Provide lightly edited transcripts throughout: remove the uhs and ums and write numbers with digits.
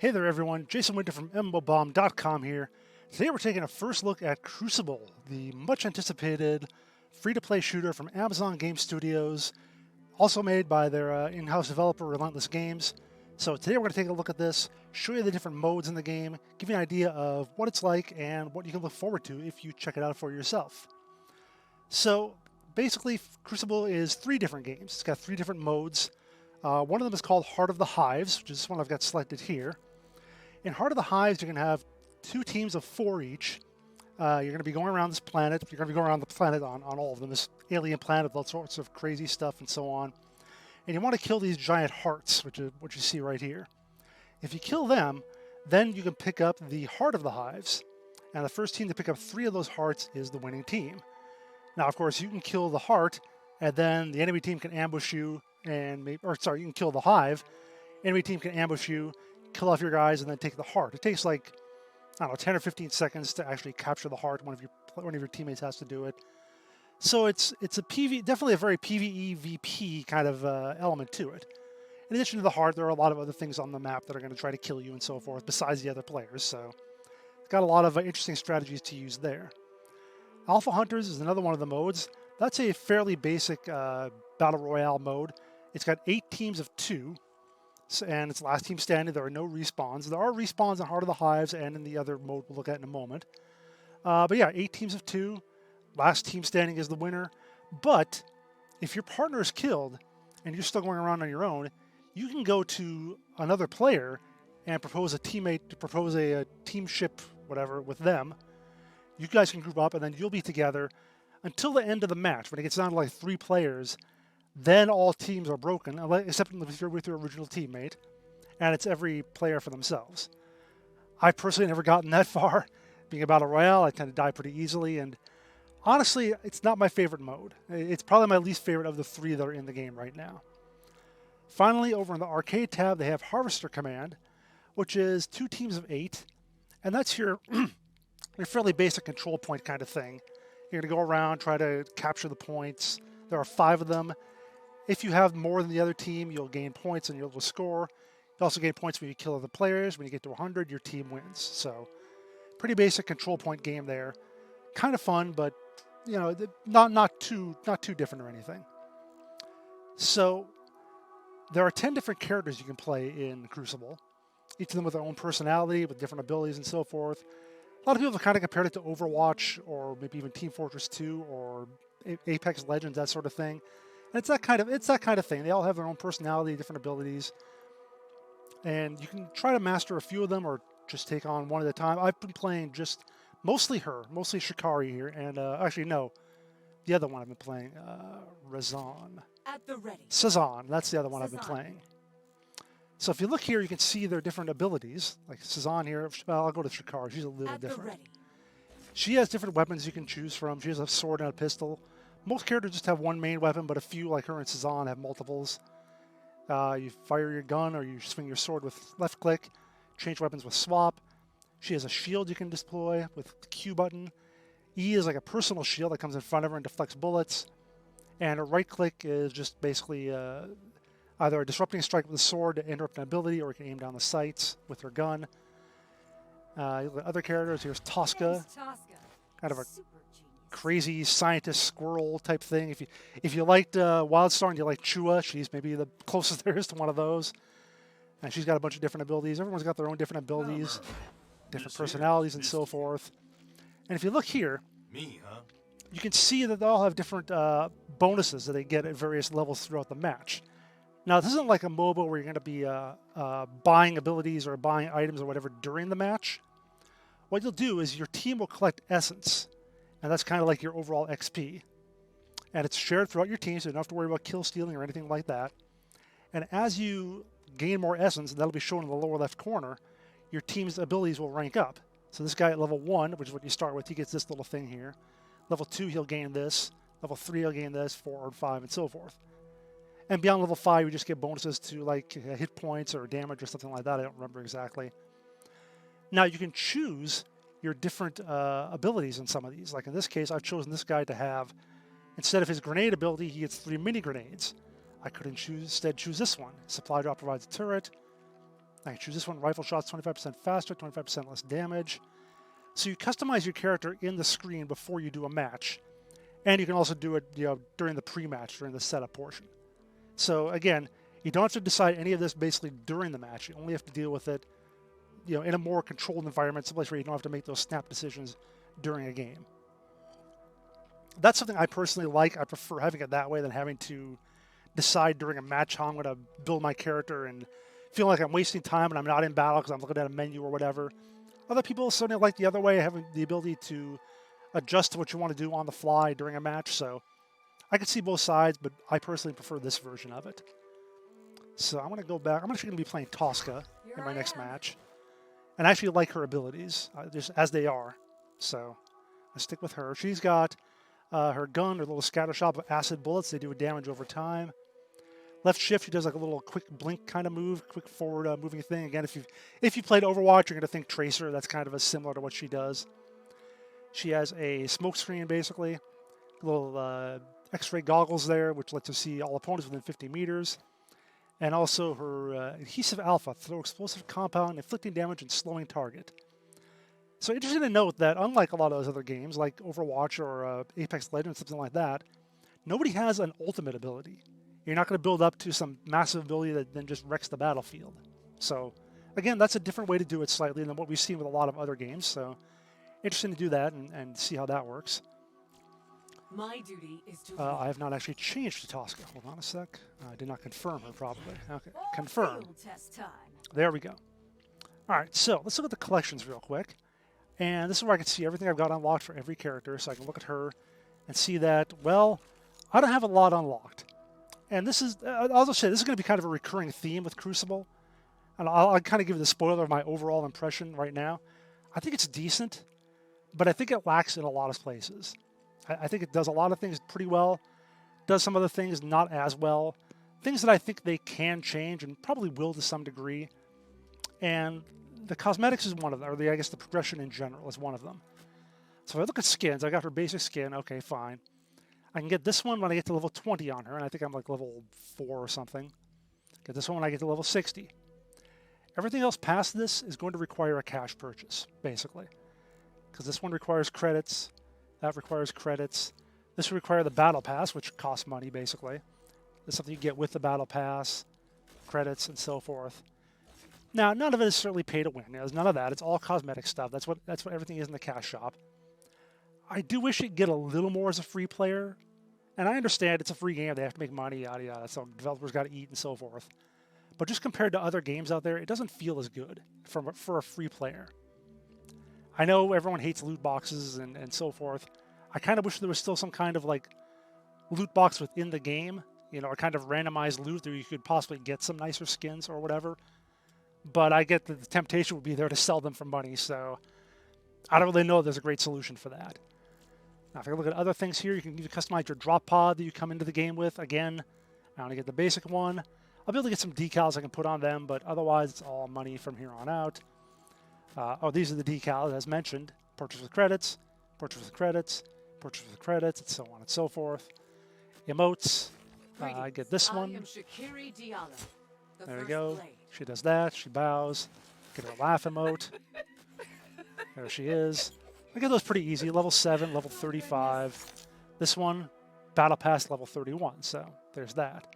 Hey there everyone, Jason Winter from MMOBomb.com here. Today we're taking a first look at Crucible, the much anticipated free-to-play shooter from Amazon Game Studios, also made by their in-house developer Relentless Games. So today we're going to take a look at this, show you the different modes in the game, give you an idea of what it's like and what you can look forward to if you check it out for yourself. So basically Crucible is 3 different games. It's got 3 different modes. One of them is called Heart of the Hives, which is this one I've got selected here. In Heart of the Hives, you're going to have 2 teams of 4 each. You're going to be going around this planet. You're going to be going around the planet on all of them, this alien planet with all sorts of crazy stuff and so on. And you want to kill these giant hearts, which you see right here. If you kill them, then you can pick up the Heart of the Hives. And the first team to pick up 3 of those hearts is the winning team. Now, of course, you can kill the heart, and then the enemy team can ambush you, you can kill the hive. Enemy team can ambush you, kill off your guys, and then take the heart. It takes like, I don't know, 10 or 15 seconds to actually capture the heart. One of your teammates has to do it. So it's definitely a very PvE VP kind of element to it. In addition to the heart, there are a lot of other things on the map that are going to try to kill you and so forth, besides the other players. So it's got a lot of interesting strategies to use there. Alpha Hunters is another one of the modes. That's a fairly basic Battle Royale mode. It's got 8 teams of 2. And it's last team standing. There are no respawns. There are respawns in Heart of the Hives and in the other mode we'll look at in a moment. But yeah, 8 teams of 2. Last team standing is the winner. But if your partner is killed and you're still going around on your own, you can go to another player and propose a team ship, whatever, with them. You guys can group up and then you'll be together until the end of the match. When it gets down to like 3 players, then all teams are broken, except if you're with your original teammate, and it's every player for themselves. I've personally never gotten that far. Being a Battle Royale, I tend to die pretty easily, and honestly, it's not my favorite mode. It's probably my least favorite of the 3 that are in the game right now. Finally, over in the Arcade tab, they have Harvester Command, which is 2 teams of 8, and that's your, your fairly basic control point kind of thing. You're going to go around, try to capture the points. There are 5 of them. If you have more than the other team, you'll gain points and you'll score. You also gain points when you kill other players. When you get to 100, your team wins. So, pretty basic control point game there. Kind of fun, but you know, not too different or anything. So, there are 10 different characters you can play in Crucible. Each of them with their own personality, with different abilities and so forth. A lot of people have kind of compared it to Overwatch or maybe even Team Fortress 2 or Apex Legends, that sort of thing. And it's that kind of thing. They all have their own personality, different abilities. And you can try to master a few of them or just take on one at a time. I've been playing just mostly Shikari here. And actually, no, the other one I've been playing, Razan. At the ready. Sazan, that's the other one I've been playing. So if you look here, you can see their different abilities. Like Sazan here, well, I'll go to Shikari. She's a little different. She has different weapons you can choose from. She has a sword and a pistol. Most characters just have one main weapon, but a few, like her and Sazan, have multiples. You fire your gun or you swing your sword with left click. Change weapons with swap. She has a shield you can deploy with the Q button. E is like a personal shield that comes in front of her and deflects bullets. And her right click is just basically either a disrupting strike with a sword to interrupt an ability, or you can aim down the sights with her gun. Other characters, here's Tosca. Kind of a crazy scientist squirrel type thing. If you liked Wildstar and you like Chua, she's maybe the closest there is to one of those. And she's got a bunch of different abilities. Everyone's got their own different abilities, different personalities, and so forth. And if you look here, you can see that they all have different bonuses that they get at various levels throughout the match. Now, this isn't like a MOBA where you're going to be buying abilities or buying items or whatever during the match. What you'll do is your team will collect essence. And that's kind of like your overall XP. And it's shared throughout your team, so you don't have to worry about kill stealing or anything like that. And as you gain more essence, and that'll be shown in the lower left corner, your team's abilities will rank up. So this guy at level 1, which is what you start with, he gets this little thing here. Level 2, he'll gain this. Level 3, he'll gain this, 4 and 5, and so forth. And beyond level 5, you just get bonuses to like hit points or damage or something like that. I don't remember exactly. Now, you can choose your different abilities in some of these. Like in this case, I've chosen this guy to have, instead of his grenade ability, he gets 3 mini grenades. I could instead choose this one. Supply drop provides a turret. I can choose this one, rifle shots 25% faster, 25% less damage. So you customize your character in the screen before you do a match. And you can also do it, during the pre-match, during the setup portion. So again, you don't have to decide any of this basically during the match. You only have to deal with it, in a more controlled environment, someplace where you don't have to make those snap decisions during a game. That's something I personally like. I prefer having it that way than having to decide during a match how I'm going to build my character and feel like I'm wasting time and I'm not in battle because I'm looking at a menu or whatever. Other people certainly like the other way, having the ability to adjust to what you want to do on the fly during a match. So I can see both sides, but I personally prefer this version of it. So I'm going to go back. I'm actually going to be playing Tosca in my next match. And I actually like her abilities, just as they are. So I stick with her. She's got her gun, her little scatter shot of acid bullets. They do damage over time. Left shift, she does like a little quick blink kind of move, quick forward moving thing. Again, if you played Overwatch, you're going to think Tracer. That's kind of similar to what she does. She has a smoke screen, basically. Little X-ray goggles there, which lets us see all opponents within 50 meters. And also her adhesive alpha, throw explosive compound, inflicting damage and slowing target. So interesting to note that unlike a lot of those other games, like Overwatch or Apex Legends, something like that, nobody has an ultimate ability. You're not going to build up to some massive ability that then just wrecks the battlefield. So again, that's a different way to do it slightly than what we've seen with a lot of other games. So interesting to do that and see how that works. My duty is to I have not actually changed to Tosca. Hold on a sec. I did not confirm her, probably. Okay, confirm. test time. There we go. All right, so let's look at the collections real quick. And this is where I can see everything I've got unlocked for every character. So I can look at her and see that, well, I don't have a lot unlocked. And this is, I'll just say, this is going to be kind of a recurring theme with Crucible. And I'll kind of give you the spoiler of my overall impression right now. I think it's decent, but I think it lacks in a lot of places. I think it does a lot of things pretty well, does some other things not as well. Things that I think they can change and probably will to some degree. And the cosmetics is one of them, or I guess the progression in general is one of them. So if I look at skins, I got her basic skin, okay, fine. I can get this one when I get to level 20 on her, and I think I'm like level 4 or something. Get this one when I get to level 60. Everything else past this is going to require a cash purchase, basically. Because this one requires credits, that requires credits. This will require the battle pass, which costs money, basically. That's something you get with the battle pass, credits, and so forth. Now, none of it is certainly pay to win. There's none of that. It's all cosmetic stuff. That's what everything is in the cash shop. I do wish you'd get a little more as a free player. And I understand it's a free game. They have to make money, yada, yada. So developers got to eat and so forth. But just compared to other games out there, it doesn't feel as good for a free player. I know everyone hates loot boxes and so forth. I kind of wish there was still some kind of like loot box within the game, or kind of randomized loot where you could possibly get some nicer skins or whatever. But I get that the temptation would be there to sell them for money, so I don't really know if there's a great solution for that. Now, if I look at other things here, you can even customize your drop pod that you come into the game with. Again, I want to get the basic one. I'll be able to get some decals I can put on them, but otherwise it's all money from here on out. These are the decals, as mentioned. Purchase with credits, purchase with credits, purchase with credits, and so on and so forth. Emotes. I get this one. There we go. She does that. She bows. Get her laugh emote. There she is. I get those pretty easy. Level 7, level 35. This one, Battle Pass level 31. So there's that.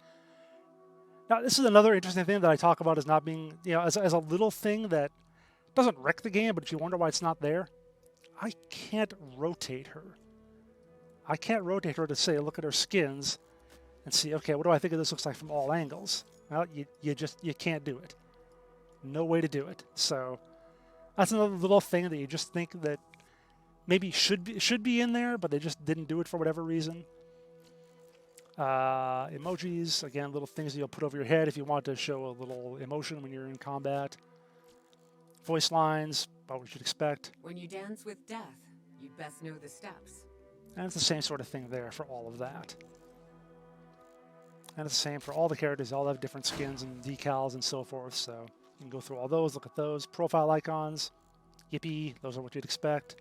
Now, this is another interesting thing that I talk about as not being, as a little thing that doesn't wreck the game, but if you wonder why it's not there, I can't rotate her. I can't rotate her to say, look at her skins and see, okay, what do I think of this looks like from all angles? Well, you can't do it. No way to do it. So that's another little thing that you just think that maybe should be in there, but they just didn't do it for whatever reason. Emojis, again, little things that you'll put over your head if you want to show a little emotion when you're in combat. Voice lines, about what you'd expect. When you dance with death, you'd best know the steps. And it's the same sort of thing there for all of that. And it's the same for all the characters. They all have different skins and decals and so forth. So you can go through all those, look at those. Profile icons, yippee, those are what you'd expect.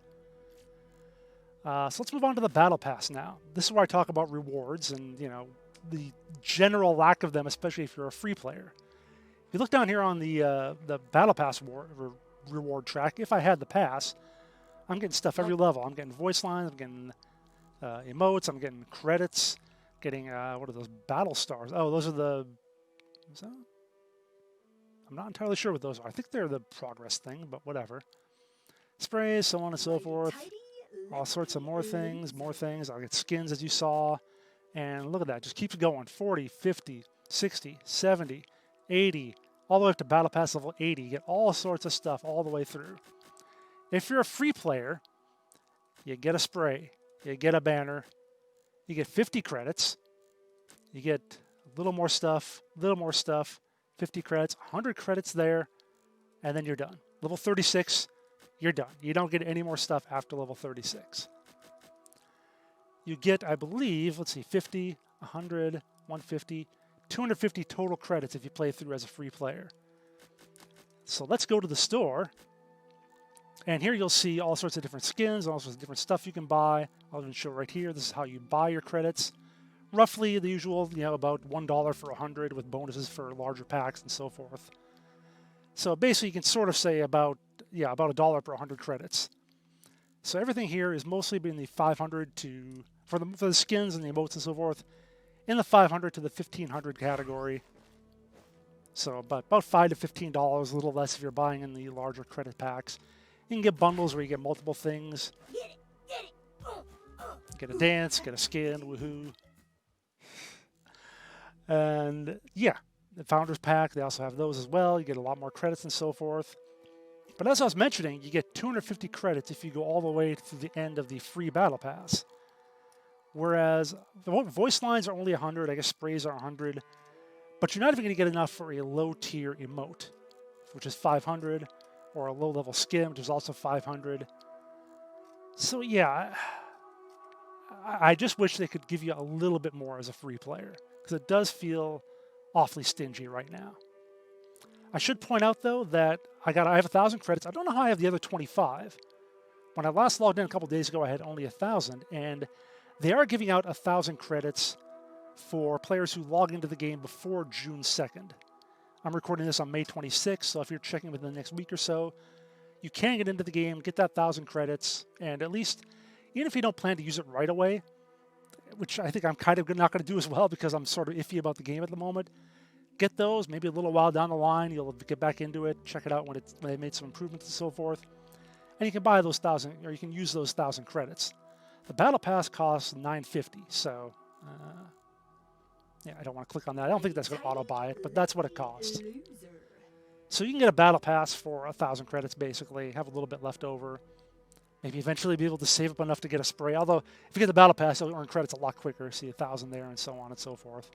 So let's move on to the Battle Pass now. This is where I talk about rewards and, the general lack of them, especially if you're a free player. If you look down here on the Battle Pass reward track, if I had the pass, I'm getting stuff every level. I'm getting voice lines, I'm getting emotes, I'm getting credits, getting, what are those, battle stars? Oh, those are the, is that? I'm not entirely sure what those are. I think they're the progress thing, but whatever. Sprays, so on and so forth. All sorts of more things, more things. I'll get skins, as you saw. And look at that, just keeps going. 40, 50, 60, 70, 80, all the way up to Battle Pass level 80. You get all sorts of stuff all the way through. If you're a free player, you get a spray, you get a banner, you get 50 credits, you get a little more stuff, 50 credits, 100 credits there, and then you're done. Level 36, you're done. You don't get any more stuff after level 36. You get, I believe, let's see, 50, 100, 150, 250 total credits if you play through as a free player. So let's go to the store. And here you'll see all sorts of different skins, all sorts of different stuff you can buy. I'll even show right here. This is how you buy your credits. Roughly the usual, about $1 for 100 with bonuses for larger packs and so forth. So basically you can sort of say about $1 per 100 credits. So everything here is mostly in the 500 to, for the skins and the emotes and so forth, in the 500 to the 1500 category. So about $5 to $15, a little less if you're buying in the larger credit packs. You can get bundles where you get multiple things. Get a dance, get a skin, woohoo. And yeah, the Founders Pack, they also have those as well. You get a lot more credits and so forth. But as I was mentioning, you get 250 credits if you go all the way to the end of the free Battle Pass. Whereas the voice lines are only 100, I guess sprays are 100. But you're not even going to get enough for a low-tier emote, which is 500, or a low-level skin, which is also 500. So yeah, I just wish they could give you a little bit more as a free player, because it does feel awfully stingy right now. I should point out, though, that I have 1,000 credits. I don't know how I have the other 25. When I last logged in a couple days ago, I had only 1,000, and they are giving out 1,000 credits for players who log into the game before June 2nd. I'm recording this on May 26th, so if you're checking within the next week or so, you can get into the game, get that 1,000 credits, and at least, even if you don't plan to use it right away, which I think I'm kind of not going to do as well because I'm sort of iffy about the game at the moment, get those, maybe a little while down the line, you'll get back into it, check it out when they made some improvements and so forth, and you can buy those 1,000, or you can use those 1,000 credits. The Battle Pass costs $9.50, so yeah, I don't want to click on that. I don't think that's going to auto-buy it, but that's what it costs. So you can get a Battle Pass for 1,000 credits, basically, have a little bit left over. Maybe eventually be able to save up enough to get a spray, although if you get the Battle Pass, you'll earn credits a lot quicker, see 1,000 there and so on and so forth.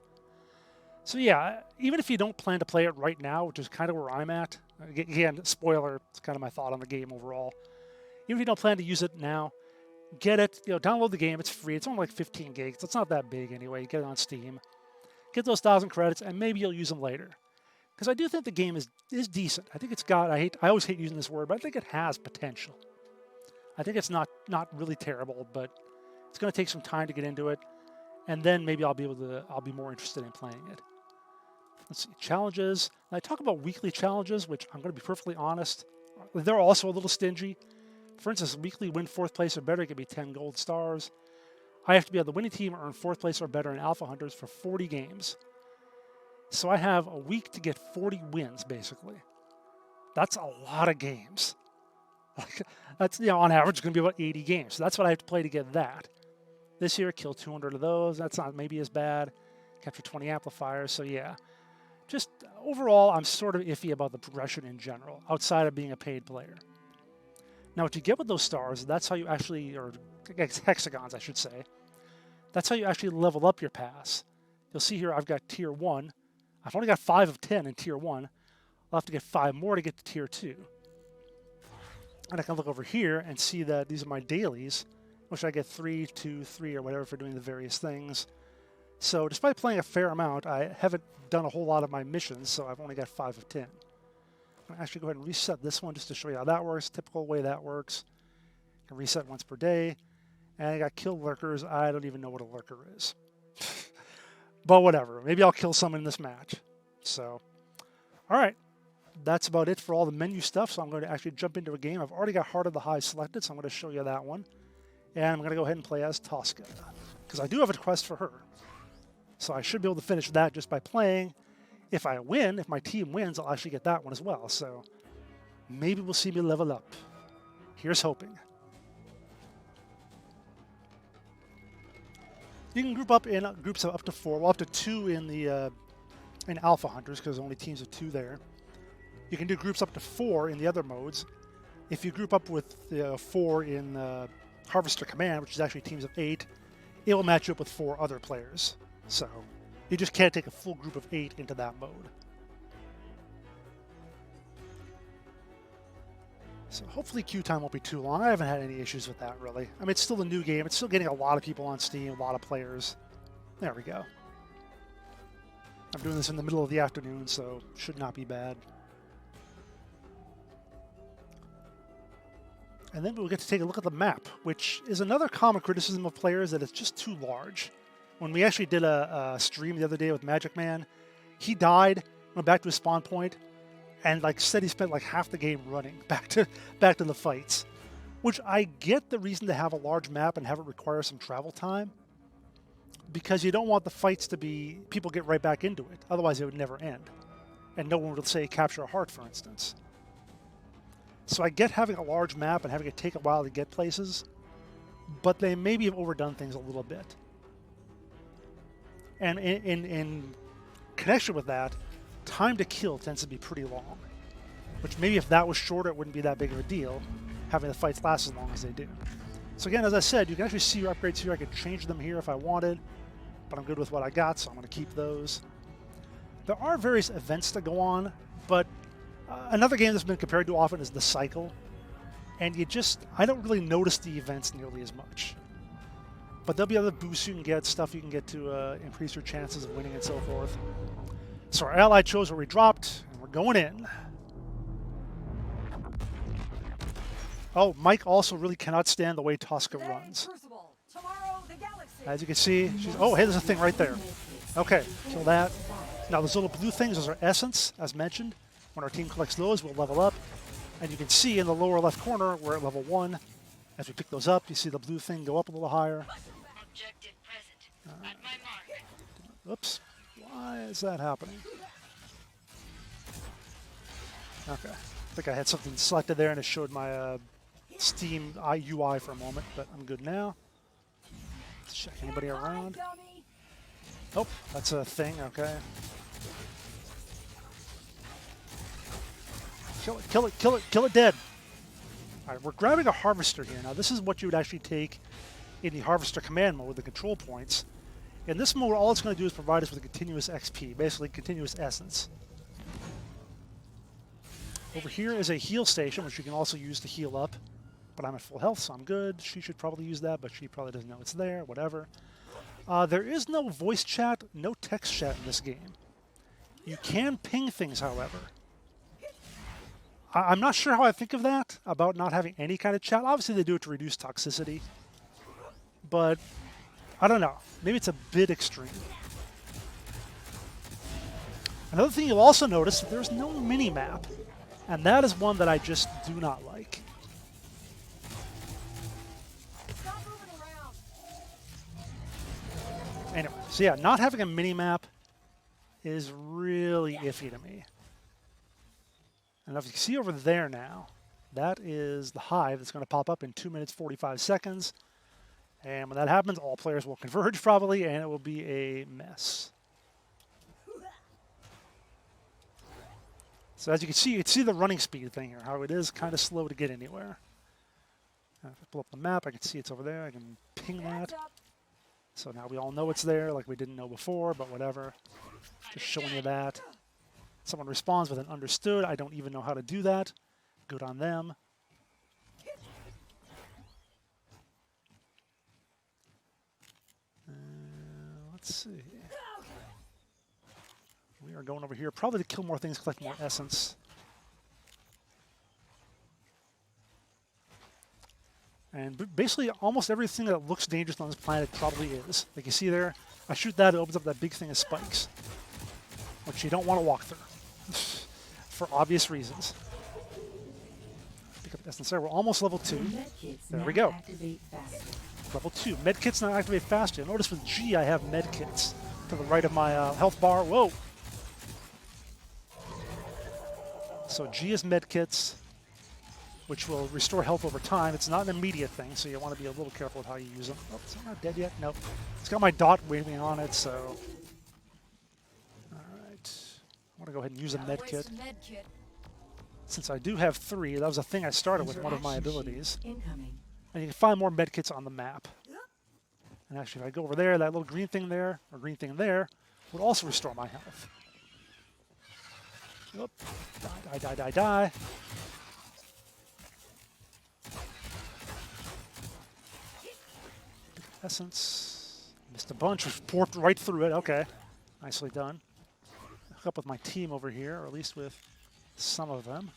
So yeah, even if you don't plan to play it right now, which is kind of where I'm at, again, spoiler, it's kind of my thought on the game overall. Even if you don't plan to use it now, get it, download the game, it's free, it's only like 15 gigs, it's not that big anyway, get it on Steam. Get those 1,000 credits, and maybe you'll use them later. Because I do think the game is decent. I think it's got, I always hate using this word, but I think it has potential. I think it's not really terrible, but it's going to take some time to get into it, and then maybe I'll be more interested in playing it. Let's see, challenges. And I talk about weekly challenges, which I'm going to be perfectly honest, they're also a little stingy. For instance, weekly win 4th place or better, it could be 10 gold stars. I have to be on the winning team or earn 4th place or better in Alpha Hunters for 40 games. So I have a week to get 40 wins, basically. That's a lot of games. That's, on average, going to be about 80 games. So that's what I have to play to get that. This year, kill 200 of those. That's not maybe as bad. Capture 20 amplifiers. So yeah, just overall, I'm sort of iffy about the progression in general, outside of being a paid player. Now, what you get with those stars, that's how you actually, or hexagons, I should say, that's how you actually level up your pass. You'll see here I've got Tier 1. I've only got 5 of 10 in Tier 1. I'll have to get 5 more to get to Tier 2. And I can look over here and see that these are my dailies, which I get 3, 2, 3, or whatever for doing the various things. So despite playing a fair amount, I haven't done a whole lot of my missions, so I've only got 5 of 10. I'm going to actually go ahead and reset this one just to show you how that works, typical way that works. I can reset once per day. And I got kill lurkers. I don't even know what a lurker is. But whatever. Maybe I'll kill someone in this match. So All right, that's about it for all the menu stuff. So I'm going to actually jump into a game. I've already got Heart of the Hive selected, so I'm going to show you that one. And I'm going to go ahead and play as Tosca, because I do have a quest for her. So I should be able to finish that just by playing. If I win, if my team wins, I'll actually get that one as well. So maybe we'll see me level up. Here's hoping. You can group up in groups of up to 4, well, up to 2 in the in Alpha Hunters, because only teams of 2 there. You can do groups up to 4 in the other modes. If you group up with 4 in Harvester Command, which is actually teams of 8, it will match you up with 4 other players. So you just can't take a full group of 8 into that mode. So hopefully queue time won't be too long. I haven't had any issues with that, really. I mean, it's still a new game. It's still getting a lot of people on Steam, a lot of players. There we go. I'm doing this in the middle of the afternoon, so should not be bad. And then we'll get to take a look at the map, which is another common criticism of players, that it's just too large. When we actually did a stream the other day with Magic Man, he died, went back to his spawn point, and like said he spent like half the game running back to the fights. Which I get the reason to have a large map and have it require some travel time, because you don't want the fights to be people get right back into it. Otherwise, it would never end, and no one would say capture a heart, for instance. So I get having a large map and having it take a while to get places, but they maybe have overdone things a little bit. And in connection with that, time to kill tends to be pretty long, which maybe if that was shorter, it wouldn't be that big of a deal, having the fights last as long as they do. So again, as I said, you can actually see your upgrades here. I could change them here if I wanted, but I'm good with what I got, so I'm going to keep those. There are various events that go on, but another game that's been compared to often is The Cycle, and I don't really notice the events nearly as much. But there'll be other boosts you can get, stuff you can get to increase your chances of winning and so forth. So our ally chose where we dropped, and we're going in. Oh, Mike also really cannot stand the way Tosca runs. Crucible. Tomorrow, the galaxy. As you can see, oh, hey, there's a thing right there. Okay, kill that. Now, those little blue things, those are essence, as mentioned. When our team collects those, we'll level up. And you can see in the lower left corner, we're at level 1. As we pick those up, you see the blue thing go up a little higher. Objective present. At my mark. Oops. Why is that happening? Okay. I think I had something selected there and it showed my Steam UI for a moment, but I'm good now. Let's check anybody around. Oh, that's a thing, okay. Kill it, kill it, kill it, kill it dead. All right, we're grabbing a harvester here. Now, this is what you would actually take in the harvester command mode with the control points. In this mode, all it's going to do is provide us with a continuous XP, basically continuous essence. Over here is a heal station, which you can also use to heal up. But I'm at full health, so I'm good. She should probably use that, but she probably doesn't know it's there, whatever. There is no voice chat, no text chat in this game. You can ping things, however. I'm not sure how I think of that, about not having any kind of chat. Obviously, they do it to reduce toxicity. But, I don't know. Maybe it's a bit extreme. Another thing you'll also notice, there's no mini-map. And that is one that I just do not like. Anyway, so yeah, not having a mini-map is really iffy to me. And if you can see over there now, that is the hive that's going to pop up in 2 minutes 45 seconds. And when that happens, all players will converge probably, and it will be a mess. So as you can see the running speed thing here, how it is kind of slow to get anywhere. If I pull up the map, I can see it's over there. I can ping that. So now we all know it's there, like we didn't know before, but whatever. Just showing you that. Someone responds with an understood. I don't even know how to do that. Good on them. Let's see. We are going over here probably to kill more things, collect more essence. And basically almost everything that looks dangerous on this planet probably is. Like you see there, I shoot that, it opens up that big thing of spikes, which you don't want to walk through. for obvious reasons. Pick up essence there. We're almost level 2. There we go. Level 2. Medkits not activate faster. You'll notice with G I have medkits to the right of my health bar. Whoa! So G is medkits, which will restore health over time. It's not an immediate thing, so you want to be a little careful with how you use them. Oh, it's not dead yet? Nope. It's got my dot waving on it, so... Alright. I want to go ahead and use a medkit. Since I do have 3, that was a thing I started with one of my abilities. And you can find more medkits on the map. And actually, if I go over there, that little green thing there, or green thing there, would also restore my health. Oop. Die, die, die, die. Essence. Missed a bunch. We've poured right through it. Okay. Nicely done. Hook up with my team over here, or at least with some of them.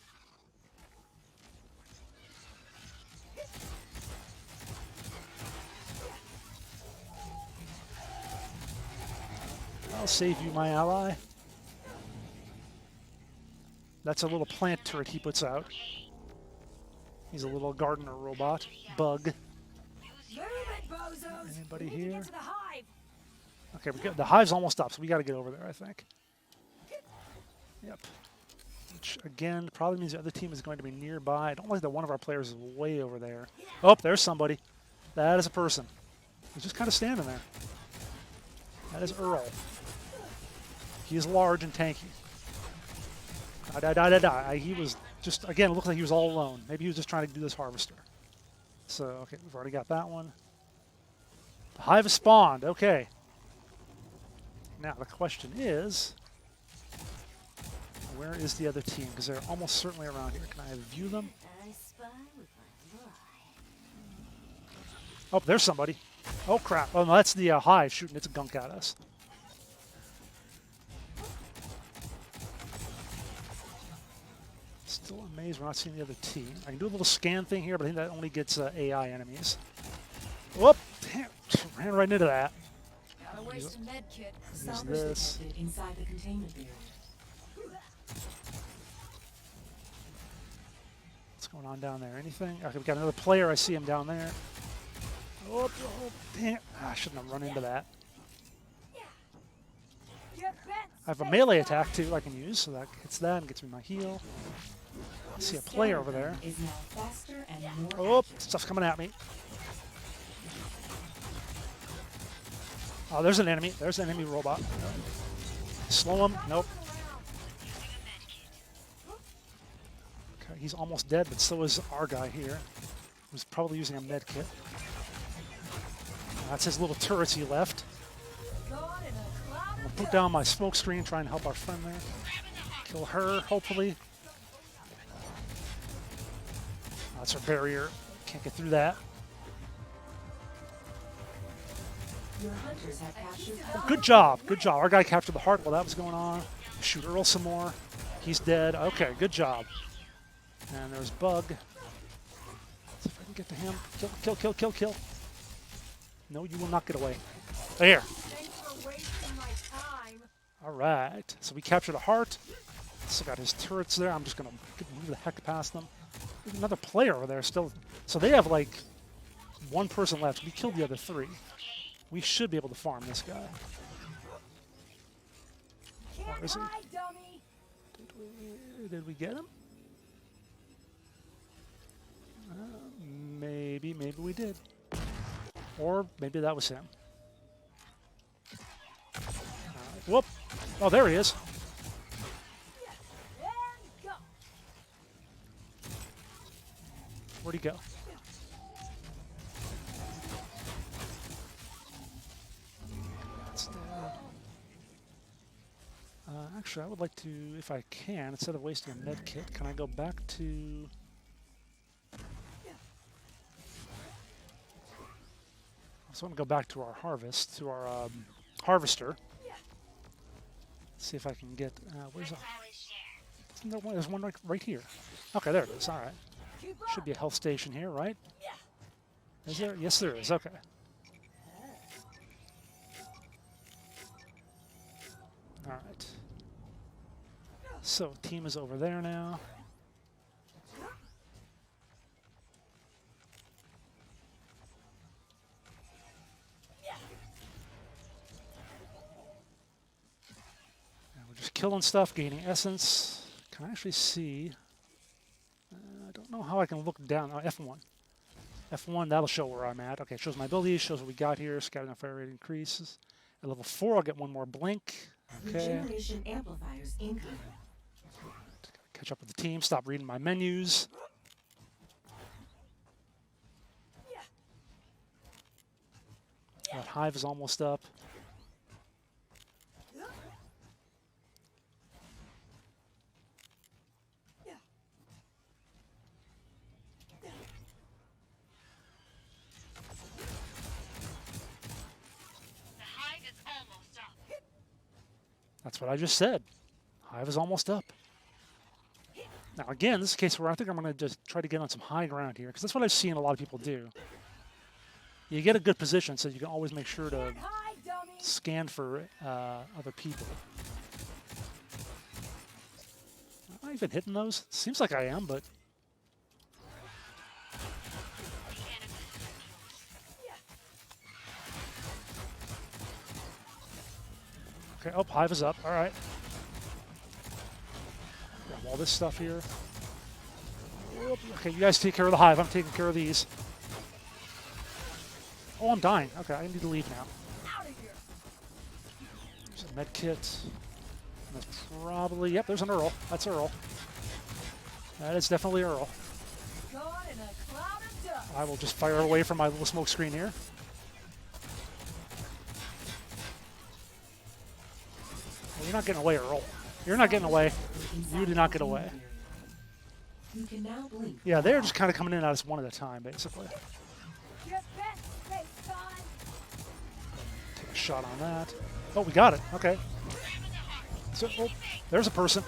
I'll save you, my ally. That's a little plant turret he puts out. He's a little gardener robot. Bug. Anybody here? Okay, we got the hive's almost up, so we got to get over there, I think. Yep. Which, again, probably means the other team is going to be nearby. I don't like that one of our players is way over there. Oh, there's somebody. That is a person. He's just kind of standing there. That is Earl. He is large and tanky. He was just, again, it looked like he was all alone. Maybe he was just trying to do this harvester. So, okay, we've already got that one. The hive has spawned. Okay. Now, the question is, where is the other team? Because they're almost certainly around here. Can I view them? Oh, there's somebody. Oh, crap. Oh, no, that's the hive shooting its gunk at us. Still amazed we're not seeing the other team. I can do a little scan thing here, but I think that only gets AI enemies. Whoop! Damn, ran right into that. Use this. What's going on down there? Anything? Okay, we got another player. I see him down there. Oh, damn. I shouldn't have run into that. I have a melee attack, too, I can use, so that hits that and gets me my heal. I see a player over there. Oh, stuff's coming at me. Oh, there's an enemy. There's an enemy robot. Slow him. Nope. Okay, he's almost dead, but so is our guy here, who's probably using a med kit. That's his little turrets he left. I'm gonna put down my smoke screen, try and help our friend there. Kill her, hopefully. That's our barrier. Can't get through that. Oh, good job. Good job. Our guy captured the heart while that was going on. Shoot Earl some more. He's dead. Okay, good job. And there's Bug. Let's see if I can get to him. Kill, kill, kill, kill, kill. No, you will not get away. There. All right. So we captured a heart. Still got his turrets there. I'm just going to move the heck past them. There's another player over there still. So they have like one person left. We killed the other 3. We should be able to farm this guy. Where is he? Did we get him? Maybe we did. Or maybe that was him. Whoop! Oh, there he is. Where'd he go? That's dead. Actually, I would like to, if I can, instead of wasting a med kit, can I go back to... So I want to go back to our harvest, to our harvester. See if I can get, where's that? There's one right here. Okay, there it is. All right. Should be a health station here, right? Is there? Yes, there is. Okay. All right. So team is over there now. And we're just killing stuff, gaining essence. Can I actually see? I don't know how I can look down. Oh, F1. F1, that'll show where I'm at. Okay, it shows my abilities, shows what we got here. Scouting and fire rate increases. At level 4, I'll get one more blink. Okay. Regeneration amplifiers incoming. Catch up with the team, stop reading my menus. That hive is almost up. That's what I just said. Hive is almost up. Now again, this is a case where I think I'm going to just try to get on some high ground here, because that's what I've seen a lot of people do. You get a good position, so you can always make sure to scan for other people. Am I even hitting those? Seems like I am, but... Okay, oh, Hive is up. All right. Grab all this stuff here. Okay, you guys take care of the Hive. I'm taking care of these. Oh, I'm dying. Okay, I need to leave now. There's a med kit. That's probably... Yep, there's an Earl. That's Earl. That is definitely Earl. I will just fire away from my little smoke screen here. You're not getting away, Earl. You're not getting away. You did not get away. Yeah, they're just kind of coming in at us one at a time, basically. Take a shot on that. Oh, we got it. Okay. So, oh, there's a person.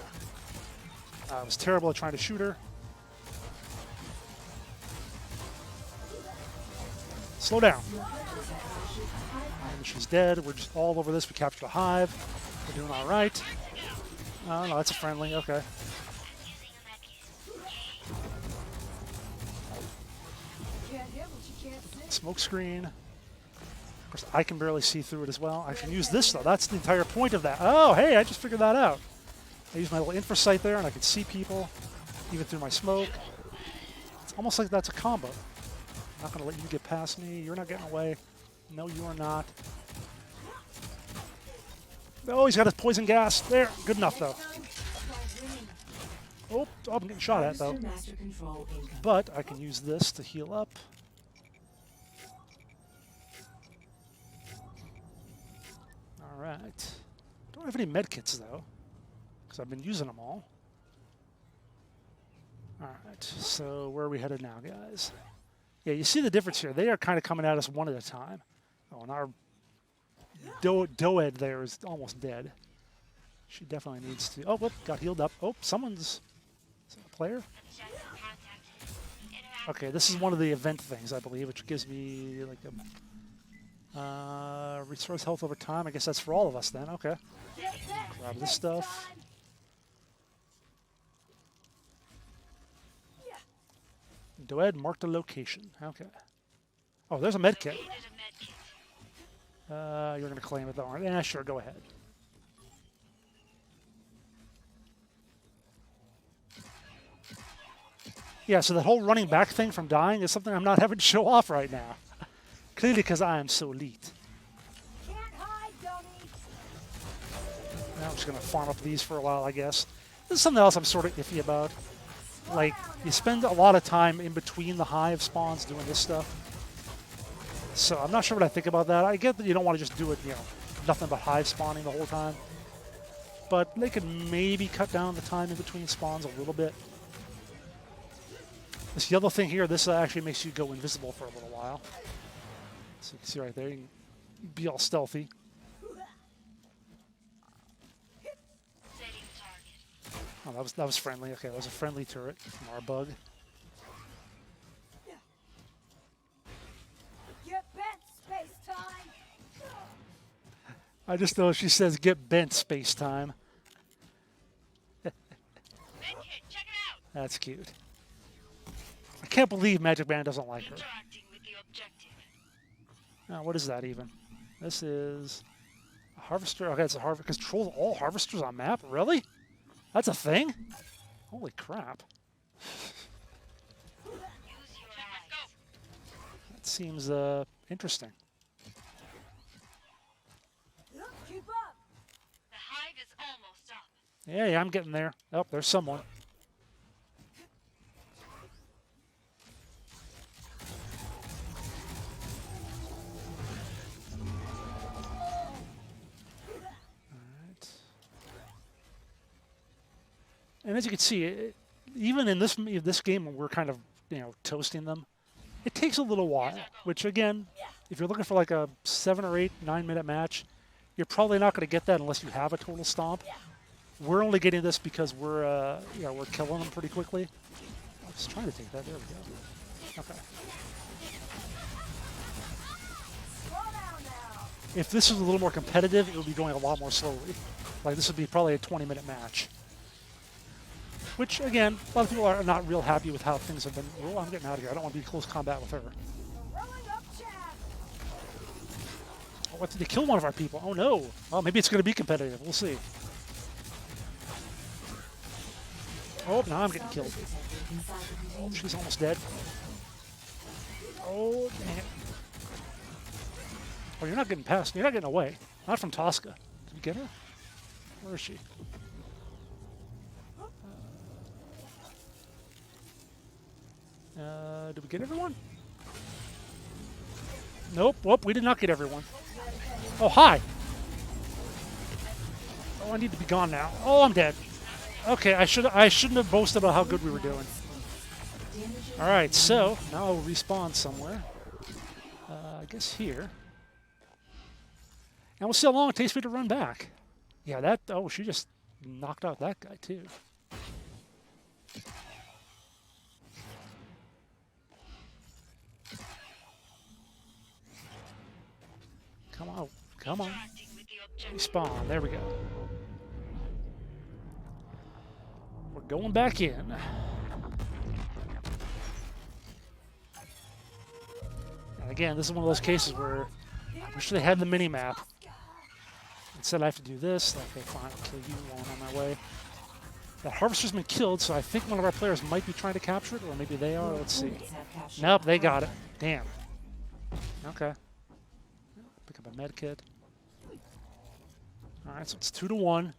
I was terrible at trying to shoot her. Slow down. And she's dead. We're just all over this. We captured a hive. We're doing all right. Oh, no, that's a friendly. Okay. Smoke screen. Of course, I can barely see through it as well. I can use this, though. That's the entire point of that. Oh, hey, I just figured that out. I use my little infra sight there, and I can see people, even through my smoke. It's almost like that's a combo. I'm not going to let you get past me. You're not getting away. No, you are not. Oh, he's got his poison gas. There. Good enough, though. Oh, I'm getting shot at, though. But I can use this to heal up. All right. Don't have any medkits, though, because I've been using them all. All right. So where are we headed now, guys? Yeah, you see the difference here. They are kind of coming at us one at a time. Oh, and our Doed there is almost dead. She definitely needs to... Oh, whoop, got healed up. Oh, someone's... Is that a player? Okay, this is one of the event things, I believe, which gives me like a... restores health over time. I guess that's for all of us then. Okay. Grab this stuff. Doed marked a location. Okay. Oh, there's a med kit. You're going to claim it, though, aren't you? Yeah, sure, go ahead. Yeah, so that whole running back thing from dying is something I'm not having to show off right now. Clearly because I am so elite. Now I'm just going to farm up these for a while, I guess. This is something else I'm sort of iffy about. Like, you spend a lot of time in between the hive spawns doing this stuff. So I'm not sure what I think about that. I get that you don't want to just do it, you know, nothing but hive spawning the whole time. But they could maybe cut down the time in between spawns a little bit. This yellow thing here, this actually makes you go invisible for a little while. So you can see right there, you can be all stealthy. Oh, that was friendly. Okay, that was a friendly turret from our bug. I just know she says get bent space time. That's cute. I can't believe Magic Man doesn't like her. Interacting with the objective. Now, what is that even? This is a harvester. Okay, it's a harvester. Controls all harvesters on map? Really? That's a thing? Holy crap. Use your eyes. That seems interesting. Keep up. The hive is almost up. Yeah, I'm getting there. Oh, there's someone. And as you can see, even in this game when we're kind of, toasting them, it takes a little while, which again, if you're looking for like a 7 or 8, 9-minute match, you're probably not going to get that unless you have a total stomp. We're only getting this because we're killing them pretty quickly. I was trying to take that. There we go. Okay. If this was a little more competitive, it would be going a lot more slowly. Like this would be probably a 20-minute match. Which, again, a lot of people are not real happy with how things have been. Oh, I'm getting out of here. I don't want to be in close combat with her. Oh, what, did they kill one of our people? Oh, no. Well, maybe it's going to be competitive. We'll see. Oh, now I'm getting killed. Oh, she's almost dead. Oh, dang it. Oh, you're not getting past. You're not getting away. Not from Tosca. Did you get her? Where is she? Did we get everyone? Nope. Whoop, we did not get everyone. Oh, hi. Oh, I need to be gone now. Oh, I'm dead. Okay, I shouldn't have boasted about how good we were doing. All right, so now I'll respawn somewhere. I guess here. And we'll see how long it takes me to run back. Yeah, that. Oh, she just knocked out that guy too. Come on, come on. Interacting with the objective. Respawn. There we go. We're going back in. And again, this is one of those cases where I wish they had the mini map. Instead, I have to do this. Okay, fine, I'll kill you while I'm on my way. That harvester's been killed, so I think one of our players might be trying to capture it, or maybe they are. Let's see. Nope, they got it. Damn. Okay. Pick up a med kit. All right, so it's 2-1.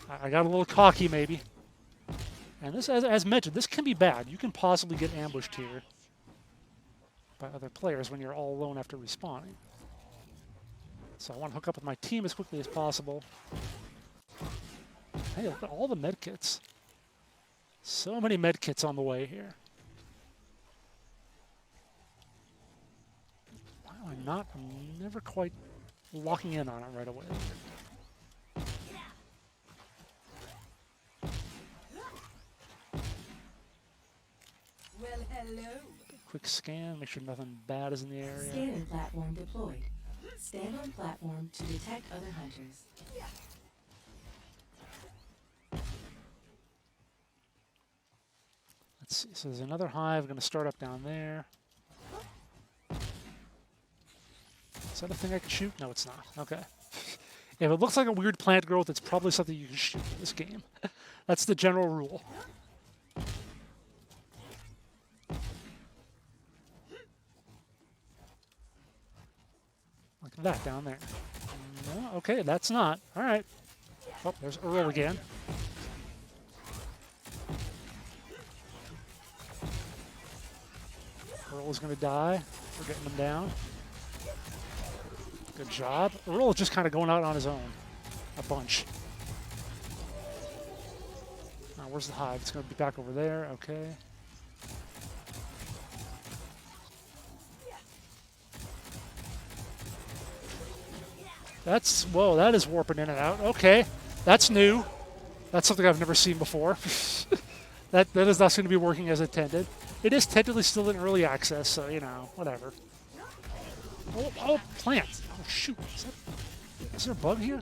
I got a little cocky, maybe. And this, as mentioned, this can be bad. You can possibly get ambushed here by other players when you're all alone after respawning. So I want to hook up with my team as quickly as possible. Hey, look at all the med kits. So many med kits on the way here. Why am I not? I'm never quite locking in on it right away. Well, hello. Quick scan, make sure nothing bad is in the area. Scanning platform deployed. Stand on platform to detect other hunters. Let's see. So there's another hive going to start up down there. Is that a thing I can shoot? No, it's not. Okay. If it looks like a weird plant growth, it's probably something you can shoot in this game. That's the general rule. Like that down there. No, okay, that's not. All right. Oh, there's Earl again. Earl is going to die. We're getting him down. Good job. Earl is just kind of going out on his own. A bunch. Now, where's the hive? It's going to be back over there. Okay. That's, whoa, that is warping in and out. Okay. That's new. That's something I've never seen before. that is not going to be working as intended. It is technically still in early access, so, whatever. Oh, plant. Oh, shoot. Is there a bug here?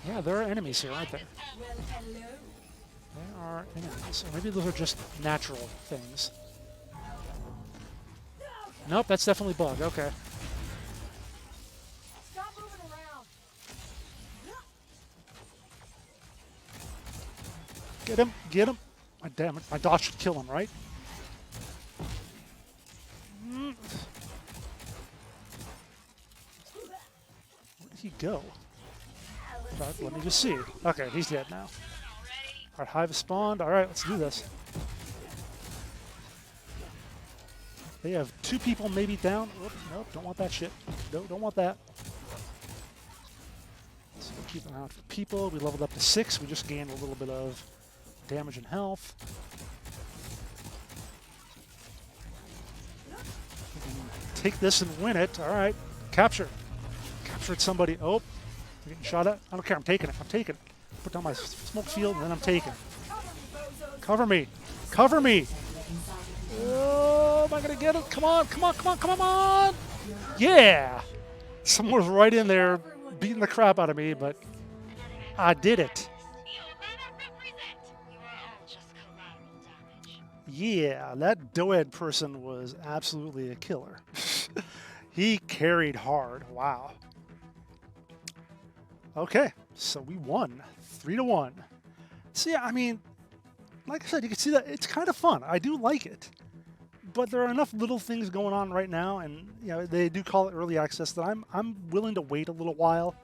Yeah, there are enemies here, aren't there? Well, hello. They are enemies. Or maybe those are just natural things. Nope, that's definitely bug. Okay. Stop moving around. Get him! Get him! Oh, damn it. My dodge should kill him, right? Where did he go? Right, let me just see. Okay, he's dead now. Alright, Hive has spawned. Alright, let's do this. They have 2 people maybe down. Whoop, nope, don't want that shit. Nope, don't want that. So we'll keep an eye out for people. We leveled up to 6. We just gained a little bit of damage and health. We can take this and win it. Alright, capture. Captured somebody. Oh, I'm getting shot at. I don't care, I'm taking it. I'm taking it. Put down my smoke field and then I'm taking it. Cover me. Cover me. Oh, am I going to get it? Come on, come on, come on, come on. Yeah. Someone was right in there beating the crap out of me, but I did it. You are all just collateral damage. Yeah, that Doed person was absolutely a killer. He carried hard. Wow. Okay, so we won 3-1. So yeah, I mean, like I said, you can see that it's kind of fun. I do like it, but there are enough little things going on right now, and you know they do call it early access that I'm willing to wait a little while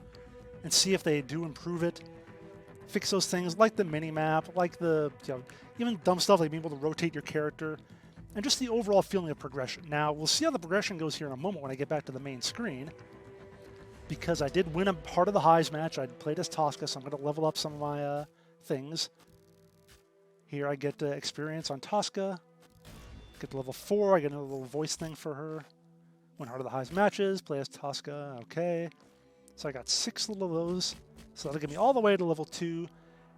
and see if they do improve it, fix those things like the mini map, like the even dumb stuff like being able to rotate your character, and just the overall feeling of progression. Now we'll see how the progression goes here in a moment when I get back to the main screen, because I did win a part of the Hives match. I played as Tosca, so I'm going to level up some of my things. Here I get experience on Tosca. Get to level 4. I get a little voice thing for her. Win Heart of the Hives matches. Play as Tosca. Okay. So I got 6 little of those. So that'll get me all the way to level 2.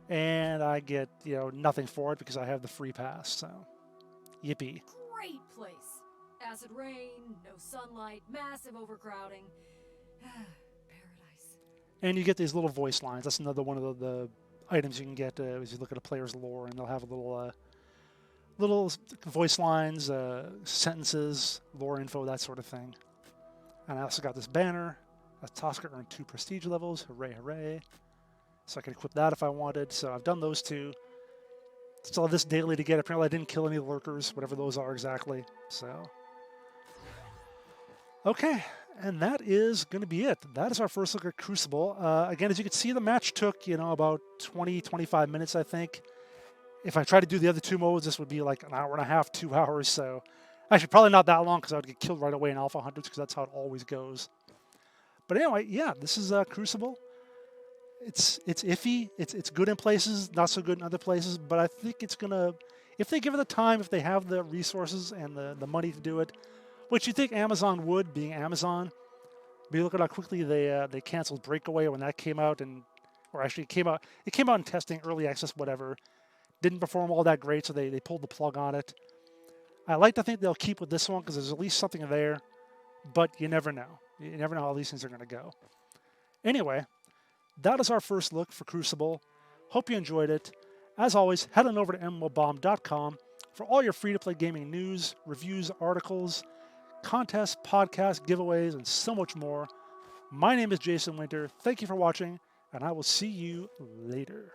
And I get, nothing for it because I have the free pass. So, yippee. Great place. Acid rain, no sunlight, massive overcrowding. Paradise. And you get these little voice lines. That's another one of the items you can get as you look at a player's lore, and they'll have a little voice lines, sentences, lore info, that sort of thing. And I also got this banner. Tosca earned 2 prestige levels. Hooray, hooray. So I can equip that if I wanted. So I've done those 2. Still have this daily to get. Apparently I didn't kill any lurkers, whatever those are exactly. So, okay. And that is going to be it. That is our first look at Crucible. Again, as you can see, the match took, about 20, 25 minutes, I think. If I tried to do the other 2 modes, this would be like an hour and a half, 2 hours. So, actually, probably not that long because I would get killed right away in Alpha Hunters because that's how it always goes. But anyway, yeah, this is Crucible. It's iffy. It's good in places, not so good in other places. But I think it's going to, if they give it the time, if they have the resources and the money to do it, which you think Amazon would, being Amazon. But you look at how quickly they canceled Breakaway when that came out, or actually it came out in testing, early access, whatever. Didn't perform all that great, so they pulled the plug on it. I like to think they'll keep with this one because there's at least something there, but you never know. You never know how these things are going to go. Anyway, that is our first look for Crucible. Hope you enjoyed it. As always, head on over to MMOBomb.com for all your free-to-play gaming news, reviews, articles, contests, podcasts, giveaways, and so much more. My name is Jason Winter. Thank you for watching, and I will see you later.